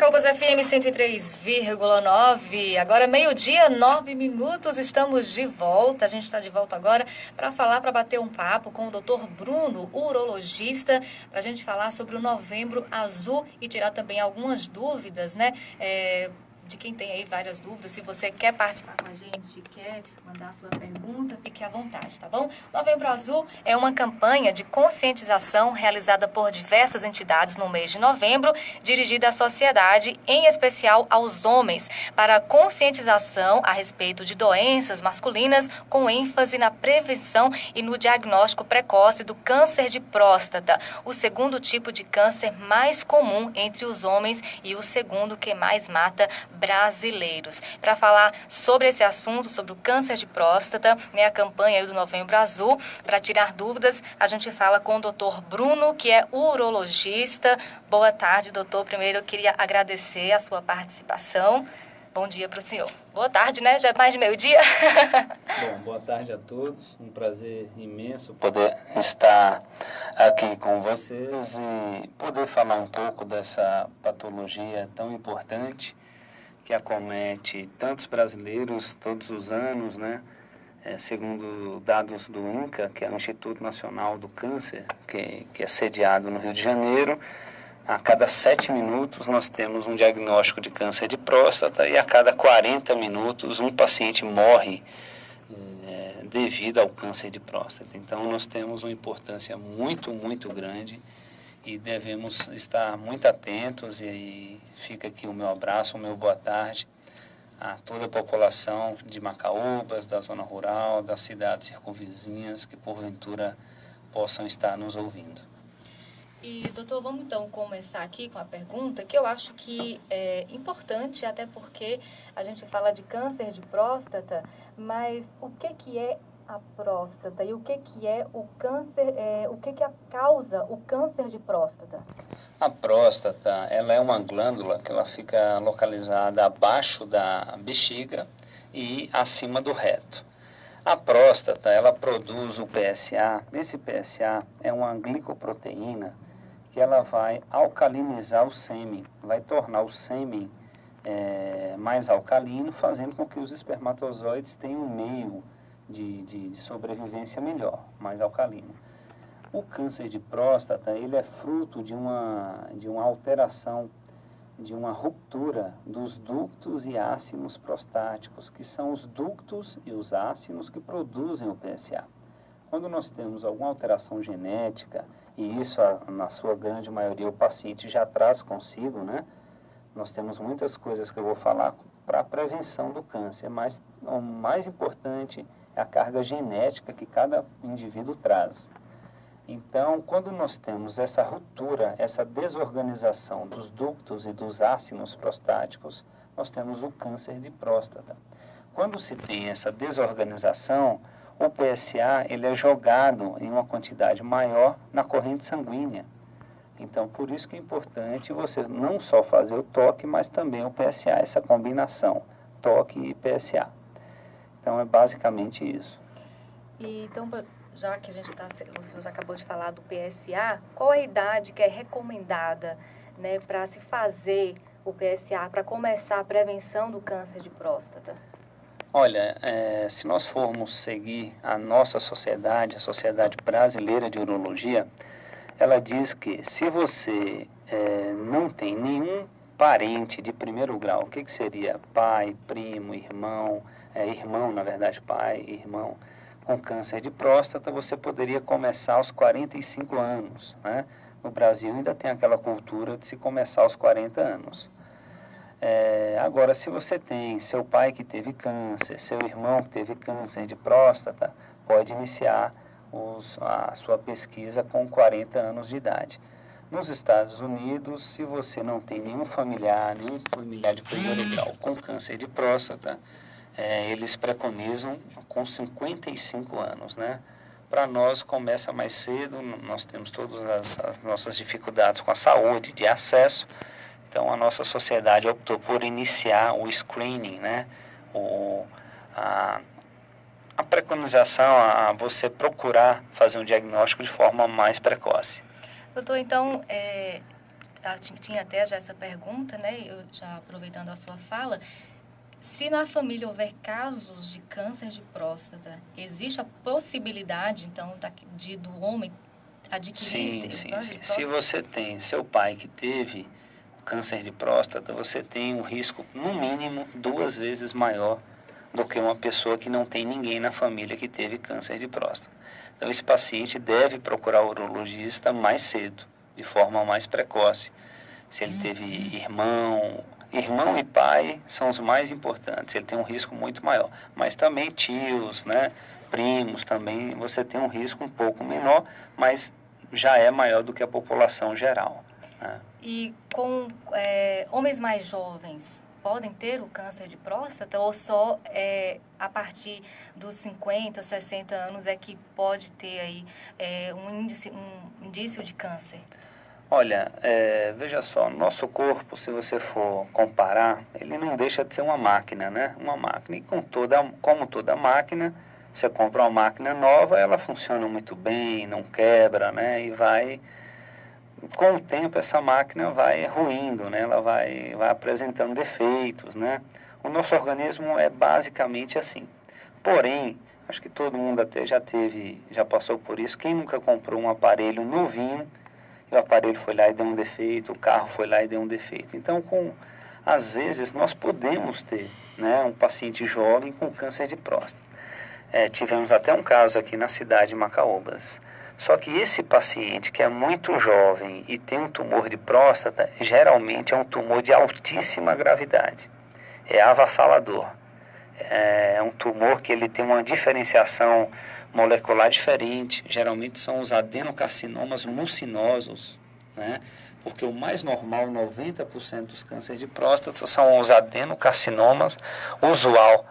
Macaúbas FM 103,9. Agora meio-dia, 9 minutos, estamos de volta. A gente está de volta agora para bater um papo com o Dr. Bruno, urologista, para a gente falar sobre o Novembro Azul e tirar também algumas dúvidas, né? De quem tem aí várias dúvidas. Se você quer participar com a gente, quer mandar sua pergunta, fique à vontade, tá bom? Novembro Azul é uma campanha de conscientização realizada por diversas entidades no mês de novembro, dirigida à sociedade, em especial aos homens, para conscientização a respeito de doenças masculinas, com ênfase na prevenção e no diagnóstico precoce do câncer de próstata, o segundo tipo de câncer mais comum entre os homens e o segundo que mais mata brasileiros. Para falar sobre esse assunto, sobre o câncer de próstata, né, a campanha do Novembro Azul, para tirar dúvidas, a gente fala com o Dr. Bruno, que é urologista. Boa tarde, doutor. Primeiro eu queria agradecer a sua participação. Bom dia para o senhor. Boa tarde, né? Já é mais de meio-dia. Bom, boa tarde a todos. Um prazer imenso poder estar aqui com vocês e poder falar um pouco dessa patologia tão importante que acomete tantos brasileiros todos os anos, né? Segundo dados do INCA, que é o Instituto Nacional do Câncer, que é sediado no Rio de Janeiro, a cada 7 minutos nós temos um diagnóstico de câncer de próstata e a cada 40 minutos um paciente morre devido ao câncer de próstata. Então nós temos uma importância muito, muito grande e devemos estar muito atentos. E fica aqui o meu abraço, o meu boa tarde a toda a população de Macaúbas, da zona rural, das cidades circunvizinhas que porventura possam estar nos ouvindo. E, doutor, vamos então começar aqui com a pergunta que eu acho que é importante, até porque a gente fala de câncer de próstata, mas o que é a próstata e o que é o câncer, o que causa o câncer de próstata? A próstata, ela é uma glândula que ela fica localizada abaixo da bexiga e acima do reto. A próstata, ela produz o PSA. Esse PSA é uma glicoproteína que ela vai alcalinizar o sêmen, vai tornar o sêmen mais alcalino, fazendo com que os espermatozoides tenham um meio de sobrevivência melhor, mais alcalino. O câncer de próstata, ele é fruto de uma alteração, de uma ruptura dos ductos e ácinos prostáticos, que são os ductos e os ácinos que produzem o PSA. Quando nós temos alguma alteração genética, e isso na sua grande maioria o paciente já traz consigo, né? Nós temos muitas coisas que eu vou falar para a prevenção do câncer, mas o mais importante é a carga genética que cada indivíduo traz. Então, quando nós temos essa ruptura, essa desorganização dos ductos e dos ácinos prostáticos, nós temos o câncer de próstata. Quando se tem essa desorganização, o PSA ele é jogado em uma quantidade maior na corrente sanguínea. Então, por isso que é importante você não só fazer o toque, mas também o PSA, essa combinação, toque e PSA. Então, é basicamente isso. E, então, já que o senhor já acabou de falar do PSA, qual a idade que é recomendada, né, para se fazer o PSA, para começar a prevenção do câncer de próstata? Olha, se nós formos seguir a nossa sociedade, a Sociedade Brasileira de Urologia, ela diz que se você não tem nenhum parente de primeiro grau, o que seria pai, primo, irmão, irmão, na verdade, pai, irmão, com câncer de próstata, você poderia começar aos 45 anos, né? No Brasil ainda tem aquela cultura de se começar aos 40 anos. Agora, se você tem seu pai que teve câncer, seu irmão que teve câncer de próstata, pode iniciar a sua pesquisa com 40 anos de idade. Nos Estados Unidos, se você não tem nenhum familiar de primeiro grau com câncer de próstata, eles preconizam com 55 anos, né? Para nós começa mais cedo, nós temos todas as nossas dificuldades com a saúde, de acesso. Então a nossa sociedade optou por iniciar o screening, né? A preconização, a você procurar fazer um diagnóstico de forma mais precoce. Doutor, então, tinha até já essa pergunta, né? Eu já aproveitando a sua fala, se na família houver casos de câncer de próstata, existe a possibilidade, então, do homem adquirir câncer de próstata? Se você tem seu pai que teve câncer de próstata, você tem um risco, no mínimo, 2 vezes maior do que uma pessoa que não tem ninguém na família que teve câncer de próstata. Então, esse paciente deve procurar o urologista mais cedo, de forma mais precoce. Se ele teve irmão e pai são os mais importantes, ele tem um risco muito maior. Mas também tios, né, primos também, você tem um risco um pouco menor, mas já é maior do que a população geral, né? E com homens mais jovens, podem ter o câncer de próstata ou só a partir dos 50, 60 anos é que pode ter aí um indício de câncer? Olha, veja só, nosso corpo, se você for comparar, ele não deixa de ser uma máquina, né? Uma máquina. E como toda máquina, você compra uma máquina nova, ela funciona muito bem, não quebra, né? E com o tempo, essa máquina vai ruindo, né? Ela vai apresentando defeitos, né? O nosso organismo é basicamente assim. Porém, acho que todo mundo até já passou por isso. Quem nunca comprou um aparelho novinho, o aparelho foi lá e deu um defeito, o carro foi lá e deu um defeito. Então, às vezes, nós podemos ter, né, um paciente jovem com câncer de próstata. Tivemos até um caso aqui na cidade de Macaúbas. Só que esse paciente que é muito jovem e tem um tumor de próstata, geralmente é um tumor de altíssima gravidade. É avassalador. É um tumor que ele tem uma diferenciação molecular diferente, geralmente são os adenocarcinomas mucinosos, né? Porque o mais normal, 90% dos cânceres de próstata, são os adenocarcinomas usual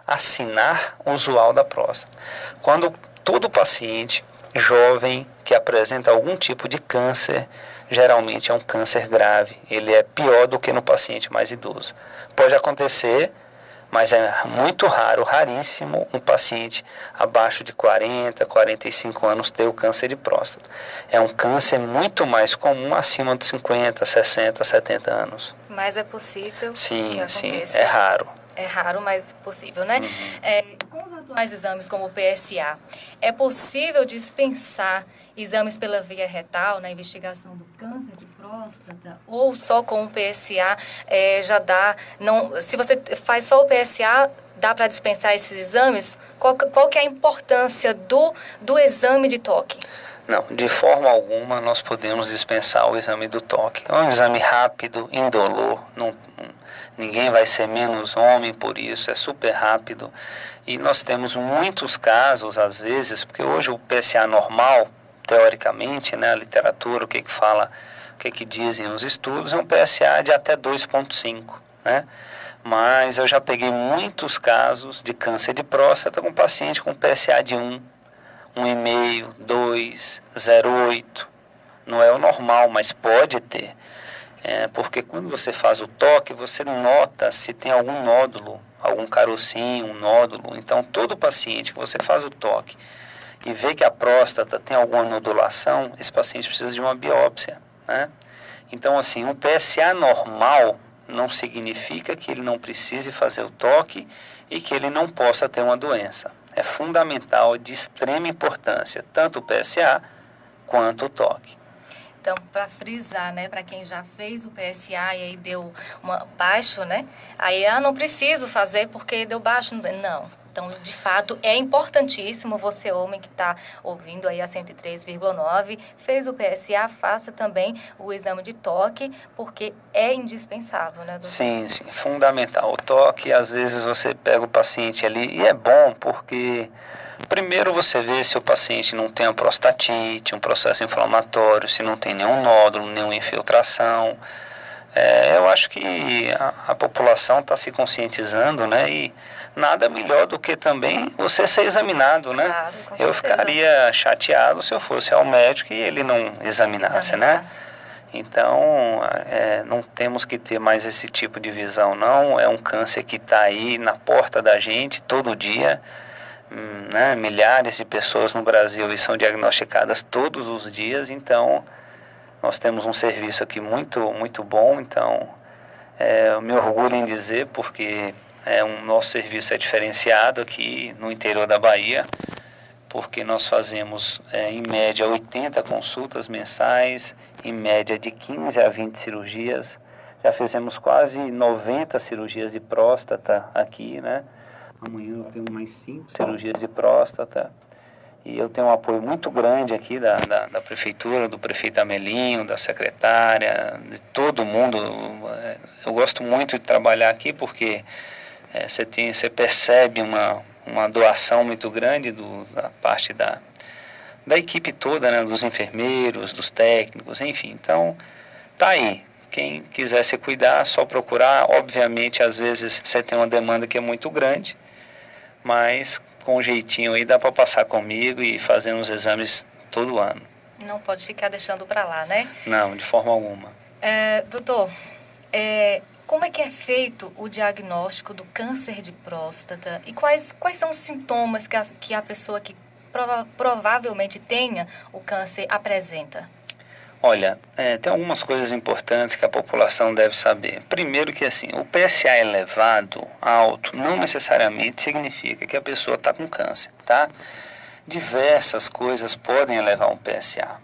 da próstata. Quando todo paciente jovem que apresenta algum tipo de câncer, geralmente é um câncer grave, ele é pior do que no paciente mais idoso. Pode acontecer, mas é muito raro, raríssimo, um paciente abaixo de 40, 45 anos ter o câncer de próstata. É um câncer muito mais comum acima dos 50, 60, 70 anos. Mas é possível que aconteça? Sim, é raro. É raro, mas é possível, né? Com os atuais exames como o PSA, é possível dispensar exames pela via retal na investigação do câncer de próstata? Ou só com o PSA já dá? Não, se você faz só o PSA, dá para dispensar esses exames? Qual que é a importância do exame de toque? Não, de forma alguma nós podemos dispensar o exame do toque. É um exame rápido, indolor, ninguém vai ser menos homem por isso, é super rápido. E nós temos muitos casos, às vezes, porque hoje o PSA normal, teoricamente, né, a literatura, o que dizem os estudos, é um PSA de até 2,5, né? Mas eu já peguei muitos casos de câncer de próstata com paciente com PSA de 1,5, 2, 0,8. Não é o normal, mas pode ter. Porque quando você faz o toque, você nota se tem algum nódulo, algum carocinho, um nódulo. Então, todo paciente que você faz o toque e vê que a próstata tem alguma nodulação, esse paciente precisa de uma biópsia, né? Então, assim, um PSA normal não significa que ele não precise fazer o toque e que ele não possa ter uma doença. É fundamental, de extrema importância, tanto o PSA quanto o toque. Então, para frisar, né, para quem já fez o PSA e aí deu baixo, né, aí não preciso fazer porque deu baixo, não. Então, de fato, é importantíssimo você, homem que está ouvindo aí a 103,9, fez o PSA, faça também o exame de toque, porque é indispensável, né, doutor? Sim, fundamental. O toque, às vezes você pega o paciente ali, e é bom porque primeiro você vê se o paciente não tem uma prostatite, um processo inflamatório, se não tem nenhum nódulo, nenhuma infiltração. Eu acho que a população está se conscientizando, né? E nada melhor do que também você ser examinado, né? Claro, com certeza. Eu ficaria chateado se eu fosse ao médico e ele não examinasse, né? Então, não temos que ter mais esse tipo de visão, não. É um câncer que está aí na porta da gente todo dia, né? Milhares de pessoas no Brasil são diagnosticadas todos os dias, então Nós temos um serviço aqui muito bom, então eu me orgulho em dizer, porque nosso serviço é diferenciado aqui no interior da Bahia, porque nós fazemos em média 80 consultas mensais, em média de 15 a 20 cirurgias. Já fizemos quase 90 cirurgias de próstata aqui, né? Amanhã eu tenho mais 5 cirurgias de próstata. E eu tenho um apoio muito grande aqui da prefeitura, do prefeito Amelinho, da secretária, de todo mundo. Eu gosto muito de trabalhar aqui porque você percebe uma doação muito grande da parte da equipe toda, né, dos enfermeiros, dos técnicos, enfim. Então, tá aí. Quem quiser se cuidar, só procurar. Obviamente, às vezes você tem uma demanda que é muito grande, mas com um jeitinho aí dá para passar comigo e fazer uns exames todo ano. Não pode ficar deixando para lá, né? Não, de forma alguma. Doutor, como é que é feito o diagnóstico do câncer de próstata e quais são os sintomas que a pessoa que provavelmente tenha o câncer apresenta? Olha, tem algumas coisas importantes que a população deve saber. Primeiro que assim, o PSA elevado, alto, não necessariamente significa que a pessoa está com câncer, tá? Diversas coisas podem elevar um PSA.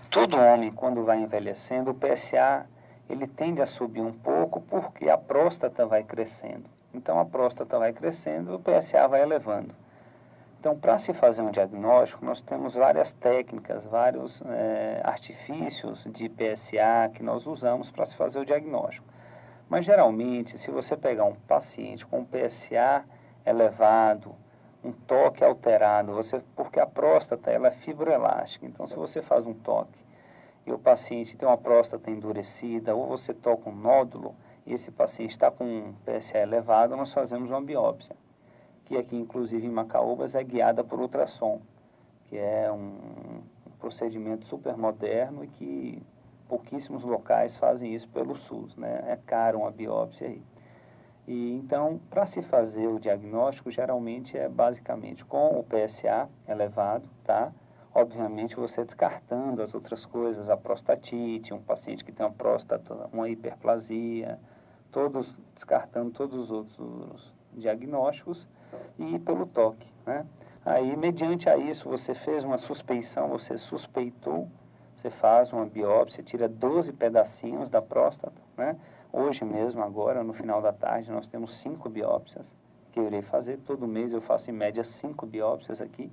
Todo homem, quando vai envelhecendo, o PSA ele tende a subir um pouco porque a próstata vai crescendo. Então, a próstata vai crescendo e o PSA vai elevando. Então, para se fazer um diagnóstico, nós temos várias técnicas, vários artifícios de PSA que nós usamos para se fazer o diagnóstico. Mas, geralmente, se você pegar um paciente com PSA elevado, um toque alterado, porque a próstata ela é fibroelástica. Então, se você faz um toque e o paciente tem uma próstata endurecida, ou você toca um nódulo e esse paciente está com um PSA elevado, nós fazemos uma biópsia, que aqui, inclusive, em Macaúbas, é guiada por ultrassom, que é um procedimento super moderno e que pouquíssimos locais fazem isso pelo SUS, né? É caro uma biópsia aí. E, então, para se fazer o diagnóstico, geralmente é basicamente com o PSA elevado, tá? Obviamente, você descartando as outras coisas, a prostatite, um paciente que tem uma próstata, uma hiperplasia, descartando todos os outros diagnósticos, e pelo toque, né? Aí, mediante a isso, você fez uma suspeição, você suspeitou, você faz uma biópsia, tira 12 pedacinhos da próstata, né? Hoje mesmo, agora, no final da tarde, nós temos 5 biópsias que eu irei fazer. Todo mês eu faço, em média, 5 biópsias aqui.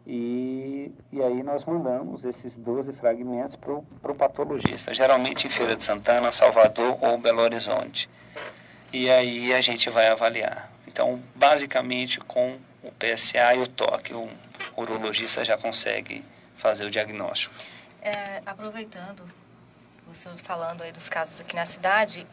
E aí nós mandamos esses 12 fragmentos para o patologista, geralmente em Feira de Santana, Salvador ou Belo Horizonte. E aí a gente vai avaliar. Então, basicamente, com o PSA e o toque, o urologista já consegue fazer o diagnóstico. Aproveitando o senhor falando aí dos casos aqui na cidade,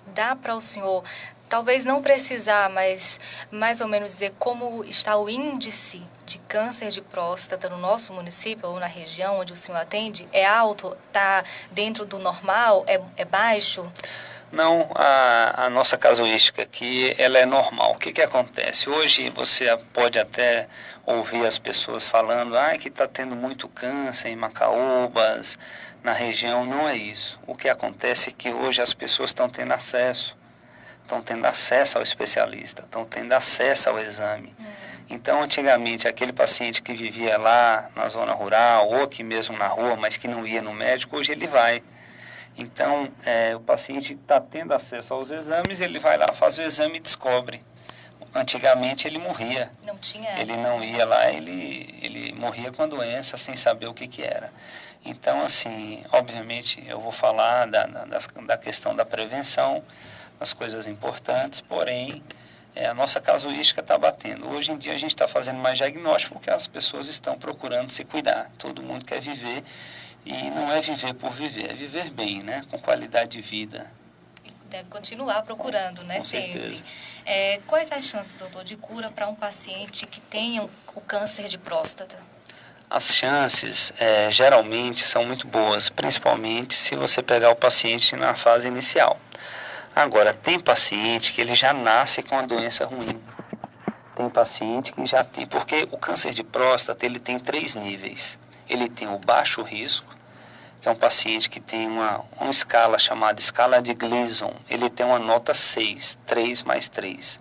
dá para o senhor, talvez não precisar, mas mais ou menos dizer como está o índice de câncer de próstata no nosso município ou na região onde o senhor atende? É alto? Está dentro do normal? É baixo? Não, a nossa casuística aqui, ela é normal. O que acontece? Hoje você pode até ouvir as pessoas falando que está tendo muito câncer em Macaúbas, na região. Não é isso. O que acontece é que hoje as pessoas estão tendo acesso ao especialista, estão tendo acesso ao exame. Então, antigamente, aquele paciente que vivia lá na zona rural, ou aqui mesmo na rua, mas que não ia no médico, hoje ele vai. Então, o paciente está tendo acesso aos exames, ele vai lá, faz o exame e descobre. Antigamente ele morria. Não tinha. Ele não ia lá, ele morria com a doença sem saber o que era. Então, assim, obviamente eu vou falar da questão da prevenção, das coisas importantes, porém, a nossa casuística está batendo. Hoje em dia a gente está fazendo mais diagnóstico porque as pessoas estão procurando se cuidar. Todo mundo quer viver. E não é viver por viver, é viver bem, né? Com qualidade de vida. Deve continuar procurando, né? Com certeza. Sempre. Quais as chances, doutor, de cura para um paciente que tenha o câncer de próstata? As chances, geralmente, são muito boas, principalmente se você pegar o paciente na fase inicial. Agora, tem paciente que ele já nasce com a doença ruim. Tem paciente que já tem, porque o câncer de próstata, ele tem 3 níveis. Ele tem o baixo risco, que é um paciente que tem uma escala chamada escala de Gleason. Ele tem uma nota 6, 3 mais 3.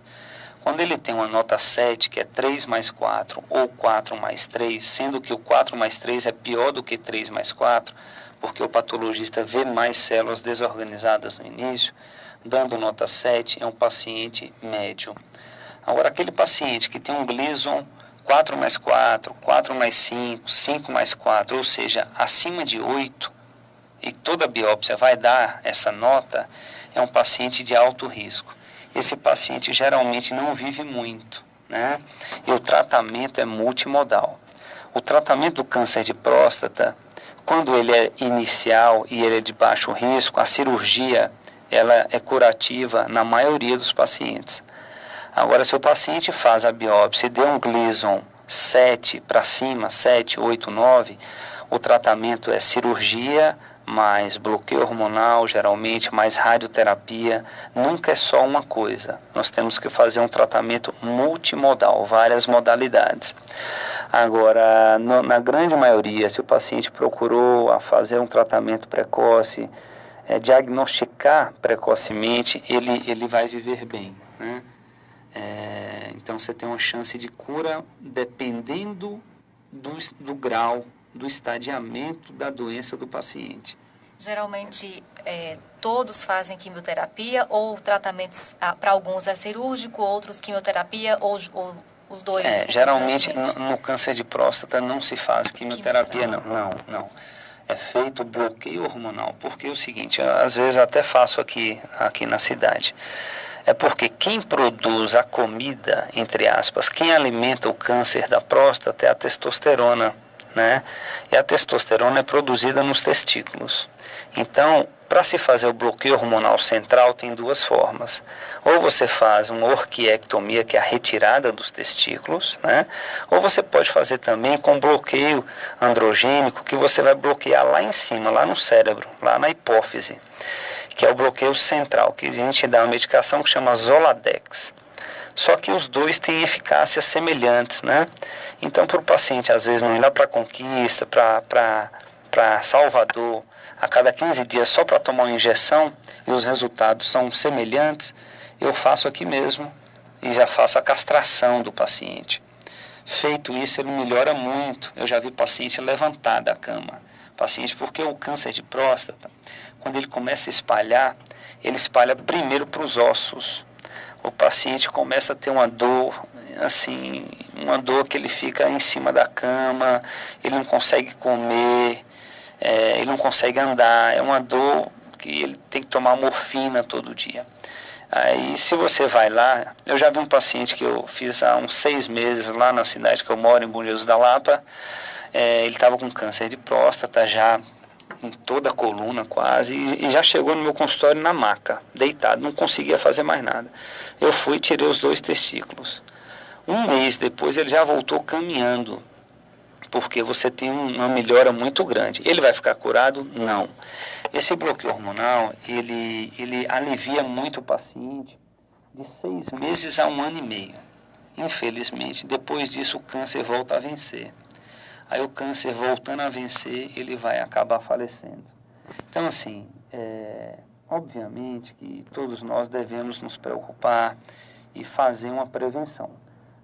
Quando ele tem uma nota 7, que é 3 mais 4 ou 4 mais 3, sendo que o 4 mais 3 é pior do que 3 mais 4, porque o patologista vê mais células desorganizadas no início, dando nota 7, é um paciente médio. Agora, aquele paciente que tem um Gleason 4 mais 4, 4 mais 5, 5 mais 4, ou seja, acima de 8, e toda biópsia vai dar essa nota, é um paciente de alto risco. Esse paciente geralmente não vive muito, né? E o tratamento é multimodal. O tratamento do câncer de próstata, quando ele é inicial e ele é de baixo risco, a cirurgia ela é curativa na maioria dos pacientes. Agora, se o paciente faz a biópsia e deu um Gleason 7 para cima, 7, 8, 9, o tratamento é cirurgia, mais bloqueio hormonal, geralmente, mais radioterapia. Nunca é só uma coisa. Nós temos que fazer um tratamento multimodal, várias modalidades. Agora, na grande maioria, se o paciente procurou a fazer um tratamento precoce, diagnosticar precocemente, ele vai viver bem, né? Então você tem uma chance de cura dependendo do grau, do estadiamento da doença do paciente. Geralmente todos fazem quimioterapia ou tratamentos, para alguns é cirúrgico, outros quimioterapia ou os dois? Geralmente no câncer de próstata não se faz quimioterapia, não. É feito bloqueio hormonal, porque é o seguinte, às vezes eu até faço aqui na cidade. É porque quem produz a comida, entre aspas, quem alimenta o câncer da próstata é a testosterona, né? E a testosterona é produzida nos testículos. Então, para se fazer o bloqueio hormonal central, tem duas formas. Ou você faz uma orquiectomia, que é a retirada dos testículos, né? Ou você pode fazer também com bloqueio androgênico, que você vai bloquear lá em cima, lá no cérebro, lá na hipófise, que é o bloqueio central, que a gente dá uma medicação que chama Zoladex. Só que os dois têm eficácias semelhantes, né? Então, para o paciente, às vezes, não ir lá para Conquista, para Salvador, a cada 15 dias só para tomar uma injeção, e os resultados são semelhantes, eu faço aqui mesmo e já faço a castração do paciente. Feito isso, ele melhora muito. Eu já vi paciente levantar da cama. Paciente, porque o câncer de próstata, quando ele começa a espalhar, ele espalha primeiro para os ossos. O paciente começa a ter uma dor, assim, uma dor que ele fica em cima da cama, ele não consegue comer, ele não consegue andar, é uma dor que ele tem que tomar morfina todo dia. Aí, se você vai lá, eu já vi um paciente que eu fiz há uns 6 meses lá na cidade que eu moro, em Bom Jesus da Lapa. Ele estava com câncer de próstata já em toda a coluna quase, e já chegou no meu consultório na maca, deitado, não conseguia fazer mais nada. Eu fui e tirei os 2 testículos. 1 mês depois ele já voltou caminhando, porque você tem uma melhora muito grande. Ele vai ficar curado? Não. Esse bloqueio hormonal, ele alivia muito o paciente de 6 meses a 1 ano e meio. Infelizmente, depois disso o câncer volta a vencer. Aí o câncer voltando a vencer, ele vai acabar falecendo. Então, assim, obviamente que todos nós devemos nos preocupar e fazer uma prevenção.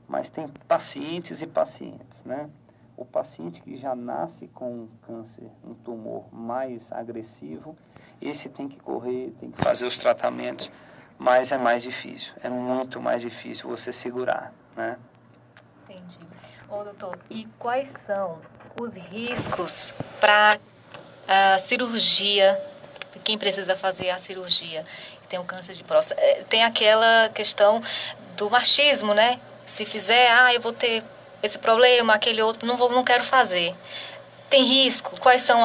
Mas tem pacientes e pacientes, né? O paciente que já nasce com um câncer, um tumor mais agressivo, esse tem que correr, tem que fazer os tratamentos, mas é mais difícil. É muito mais difícil você segurar, né? Entendi. Ô, doutor, e quais são os riscos para a cirurgia, quem precisa fazer a cirurgia, que tem o câncer de próstata? Tem aquela questão do machismo, né? Se fizer, eu vou ter esse problema, aquele outro, não quero fazer. Tem risco? Quais são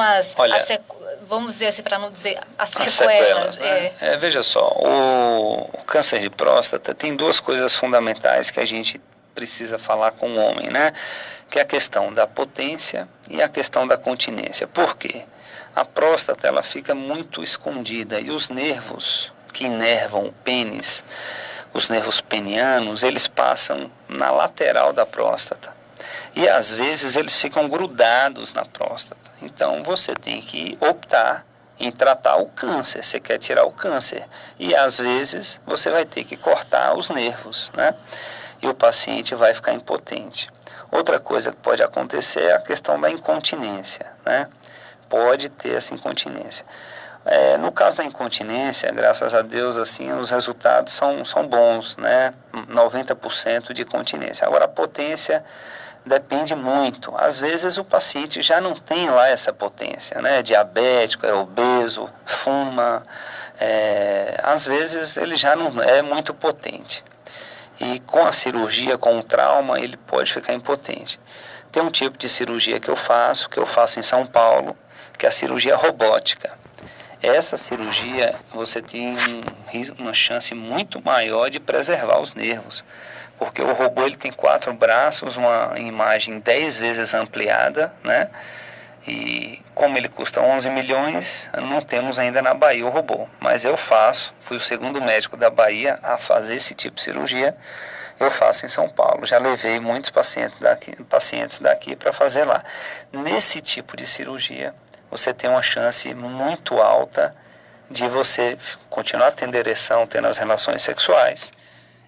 vamos dizer assim, para não dizer as sequelas? Né? Veja só, o câncer de próstata tem 2 coisas fundamentais que a gente precisa falar com o homem, né? Que é a questão da potência e a questão da continência. Por quê? A próstata, ela fica muito escondida e os nervos que inervam o pênis, os nervos penianos, eles passam na lateral da próstata. E às vezes eles ficam grudados na próstata. Então você tem que optar em tratar o câncer, você quer tirar o câncer. E às vezes você vai ter que cortar os nervos, né? E o paciente vai ficar impotente. Outra coisa que pode acontecer é a questão da incontinência, né? Pode ter essa incontinência. No caso da incontinência, graças a Deus, assim, os resultados são bons, né? 90% de continência. Agora, a potência depende muito. Às vezes o paciente já não tem lá essa potência, né? É diabético, é obeso, fuma. Às vezes ele já não é muito potente. E com a cirurgia, com o trauma, ele pode ficar impotente. Tem um tipo de cirurgia que eu faço em São Paulo, que é a cirurgia robótica. Essa cirurgia, você tem uma chance muito maior de preservar os nervos, porque o robô ele tem 4 braços, uma imagem 10 vezes ampliada, né? E como ele custa 11 milhões, não temos ainda na Bahia o robô. Mas eu faço, fui o segundo médico da Bahia a fazer esse tipo de cirurgia, eu faço em São Paulo. Já levei muitos pacientes daqui para fazer lá. Nesse tipo de cirurgia, você tem uma chance muito alta de você continuar tendo ereção, tendo as relações sexuais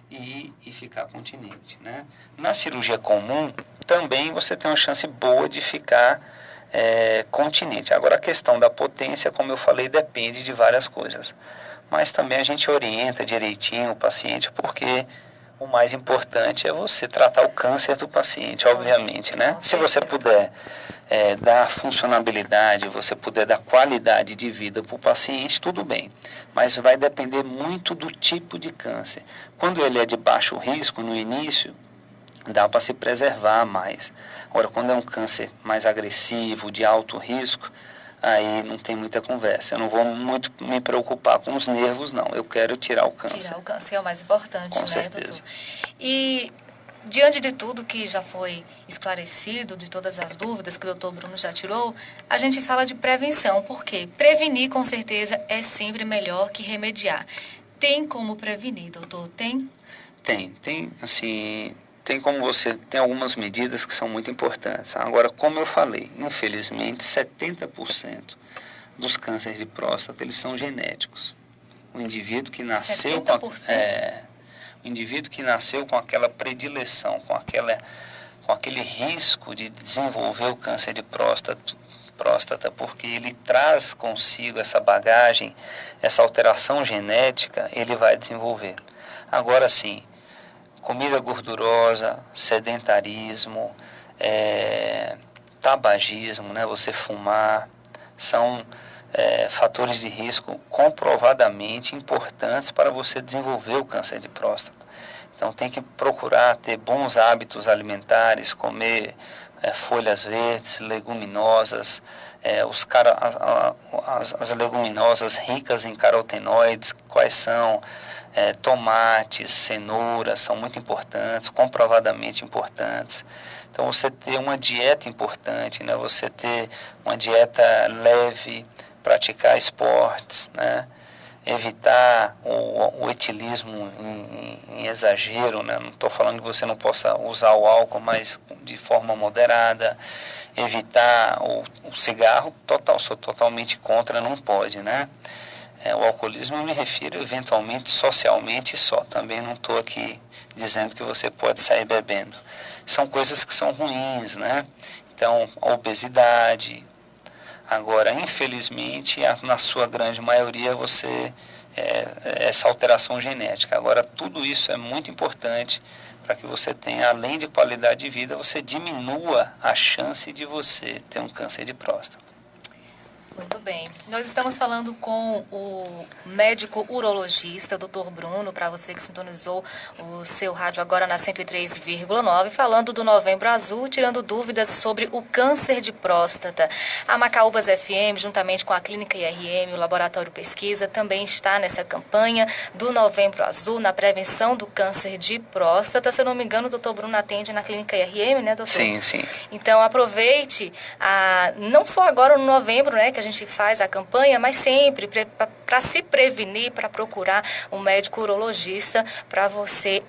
e ficar continente, né? Na cirurgia comum, também você tem uma chance boa de ficar continente. Agora, a questão da potência, como eu falei, depende de várias coisas. Mas também a gente orienta direitinho o paciente, porque o mais importante é você tratar o câncer do paciente, obviamente, né? Se você puder dar funcionalidade, você puder dar qualidade de vida para o paciente, tudo bem. Mas vai depender muito do tipo de câncer. Quando ele é de baixo risco, no início, dá para se preservar mais. Agora, quando é um câncer mais agressivo, de alto risco, aí não tem muita conversa. Eu não vou muito me preocupar com os nervos, não. Eu quero tirar o câncer. Tirar o câncer é o mais importante, com né, certeza. doutor? E diante de tudo que já foi esclarecido, de todas as dúvidas que o doutor Bruno já tirou, a gente fala de prevenção, porque prevenir, com certeza, é sempre melhor que remediar. Tem como prevenir, doutor? Tem? Tem, assim... Tem algumas medidas que são muito importantes. Agora, como eu falei, infelizmente, 70% dos cânceres de próstata, eles são genéticos. O indivíduo que nasceu 70%? O indivíduo que nasceu com aquela predileção, com aquele risco de desenvolver o câncer de próstata, porque ele traz consigo essa bagagem, essa alteração genética, ele vai desenvolver. Agora sim, comida gordurosa, sedentarismo, tabagismo, né? Você fumar, são fatores de risco comprovadamente importantes para você desenvolver o câncer de próstata. Então tem que procurar ter bons hábitos alimentares, comer folhas verdes, leguminosas, as leguminosas ricas em carotenoides, quais são? Tomates, cenouras são muito importantes, comprovadamente importantes. Então você ter uma dieta importante, né? Você ter uma dieta leve, praticar esportes, né? Evitar o etilismo em exagero, né? Não estou falando que você não possa usar o álcool, mas de forma moderada. Evitar o cigarro, sou totalmente contra, não pode, né? O alcoolismo eu me refiro eventualmente socialmente só, também não estou aqui dizendo que você pode sair bebendo. São coisas que são ruins, né? Então, a obesidade. Agora, infelizmente, na sua grande maioria, essa alteração genética. Agora, tudo isso é muito importante para que você tenha, além de qualidade de vida, você diminua a chance de você ter um câncer de próstata. Muito bem. Nós estamos falando com o médico urologista, Dr. Bruno, para você que sintonizou o seu rádio agora na 103,9, falando do Novembro Azul, tirando dúvidas sobre o câncer de próstata. A Macaúbas FM, juntamente com a Clínica IRM, o Laboratório Pesquisa, também está nessa campanha do Novembro Azul, na prevenção do câncer de próstata. Se eu não me engano, o Dr. Bruno atende na Clínica IRM, né, doutor? Sim, sim. Então, aproveite, não só agora no novembro, né, que a gente faz a campanha, mas sempre para se prevenir, para procurar um médico urologista, para você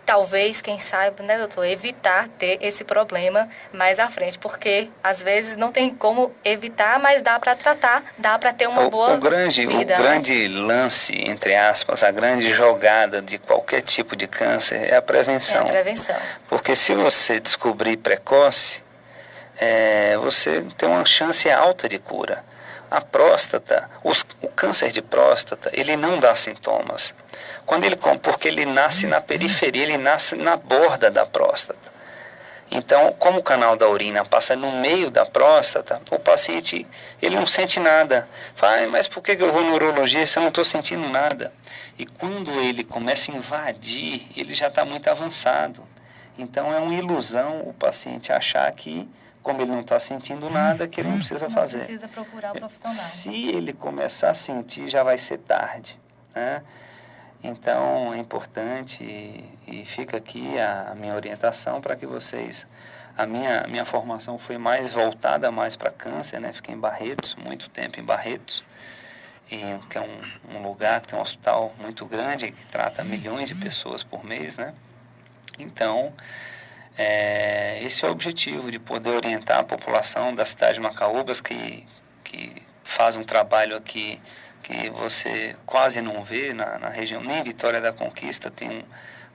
talvez, quem sabe, né, doutor, evitar ter esse problema mais à frente, porque às vezes não tem como evitar, mas dá para tratar, dá para ter uma boa vida. O grande lance, entre aspas, a grande jogada de qualquer tipo de câncer é a prevenção. É a prevenção. Porque se você descobrir precoce, você tem uma chance alta de cura. A próstata, o câncer de próstata, ele não dá sintomas. Porque ele nasce na periferia, ele nasce na borda da próstata. Então, como o canal da urina passa no meio da próstata, o paciente, ele não sente nada. Fala, mas por que eu vou no urologista? Eu não estou sentindo nada. E quando ele começa a invadir, ele já está muito avançado. Então, é uma ilusão o paciente achar que, como ele não está sentindo nada, que ele não precisa fazer. Não precisa procurar o profissional. Se ele começar a sentir, já vai ser tarde, né? Então, é importante e fica aqui a minha orientação para que vocês... A minha formação foi mais voltada mais para câncer, né? Fiquei em Barretos, muito tempo em Barretos, que é um lugar que tem um hospital muito grande, que trata milhões de pessoas por mês, né? Então, esse é o objetivo, de poder orientar a população da cidade de Macaúbas, que faz um trabalho aqui que você quase não vê na região, nem Vitória da Conquista tem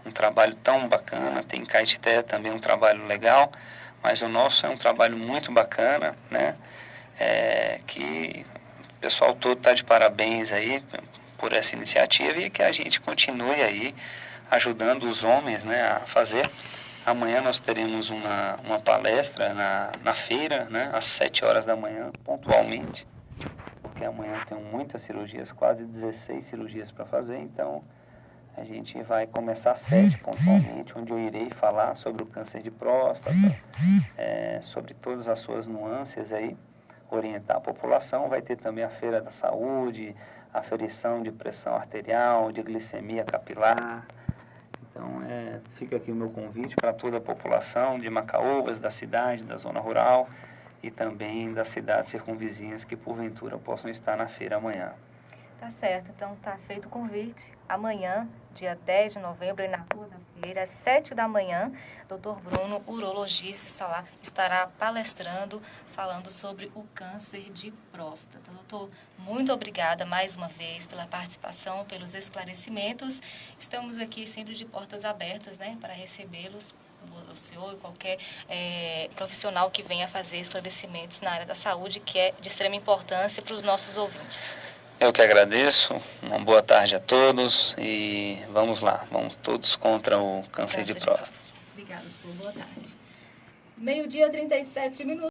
um trabalho tão bacana, tem Caetité também um trabalho legal, mas o nosso é um trabalho muito bacana, né? Que o pessoal todo está de parabéns aí por essa iniciativa e que a gente continue aí ajudando os homens, né, a fazer. Amanhã nós teremos uma palestra na feira, né, às 7 horas da manhã, pontualmente, porque amanhã tem muitas cirurgias, quase 16 cirurgias para fazer, então a gente vai começar às 7 pontualmente, onde eu irei falar sobre o câncer de próstata, sobre todas as suas nuances aí, orientar a população. Vai ter também a feira da saúde, aferição de pressão arterial, de glicemia capilar. Então, fica aqui o meu convite para toda a população de Macaúbas, da cidade, da zona rural e também das cidades circunvizinhas que porventura possam estar na feira amanhã. Tá certo, então tá feito o convite. Amanhã, dia 10 de novembro, na Rua da Feira, às 7 da manhã, Dr. Bruno, urologista, estará palestrando, falando sobre o câncer de próstata. Doutor, muito obrigada mais uma vez pela participação, pelos esclarecimentos. Estamos aqui sempre de portas abertas, né, para recebê-los, o senhor e qualquer profissional que venha fazer esclarecimentos na área da saúde, que é de extrema importância para os nossos ouvintes. Eu que agradeço, uma boa tarde a todos e vamos lá, vamos todos contra o câncer de próstata. Obrigada, doutor. Boa tarde. 12h37.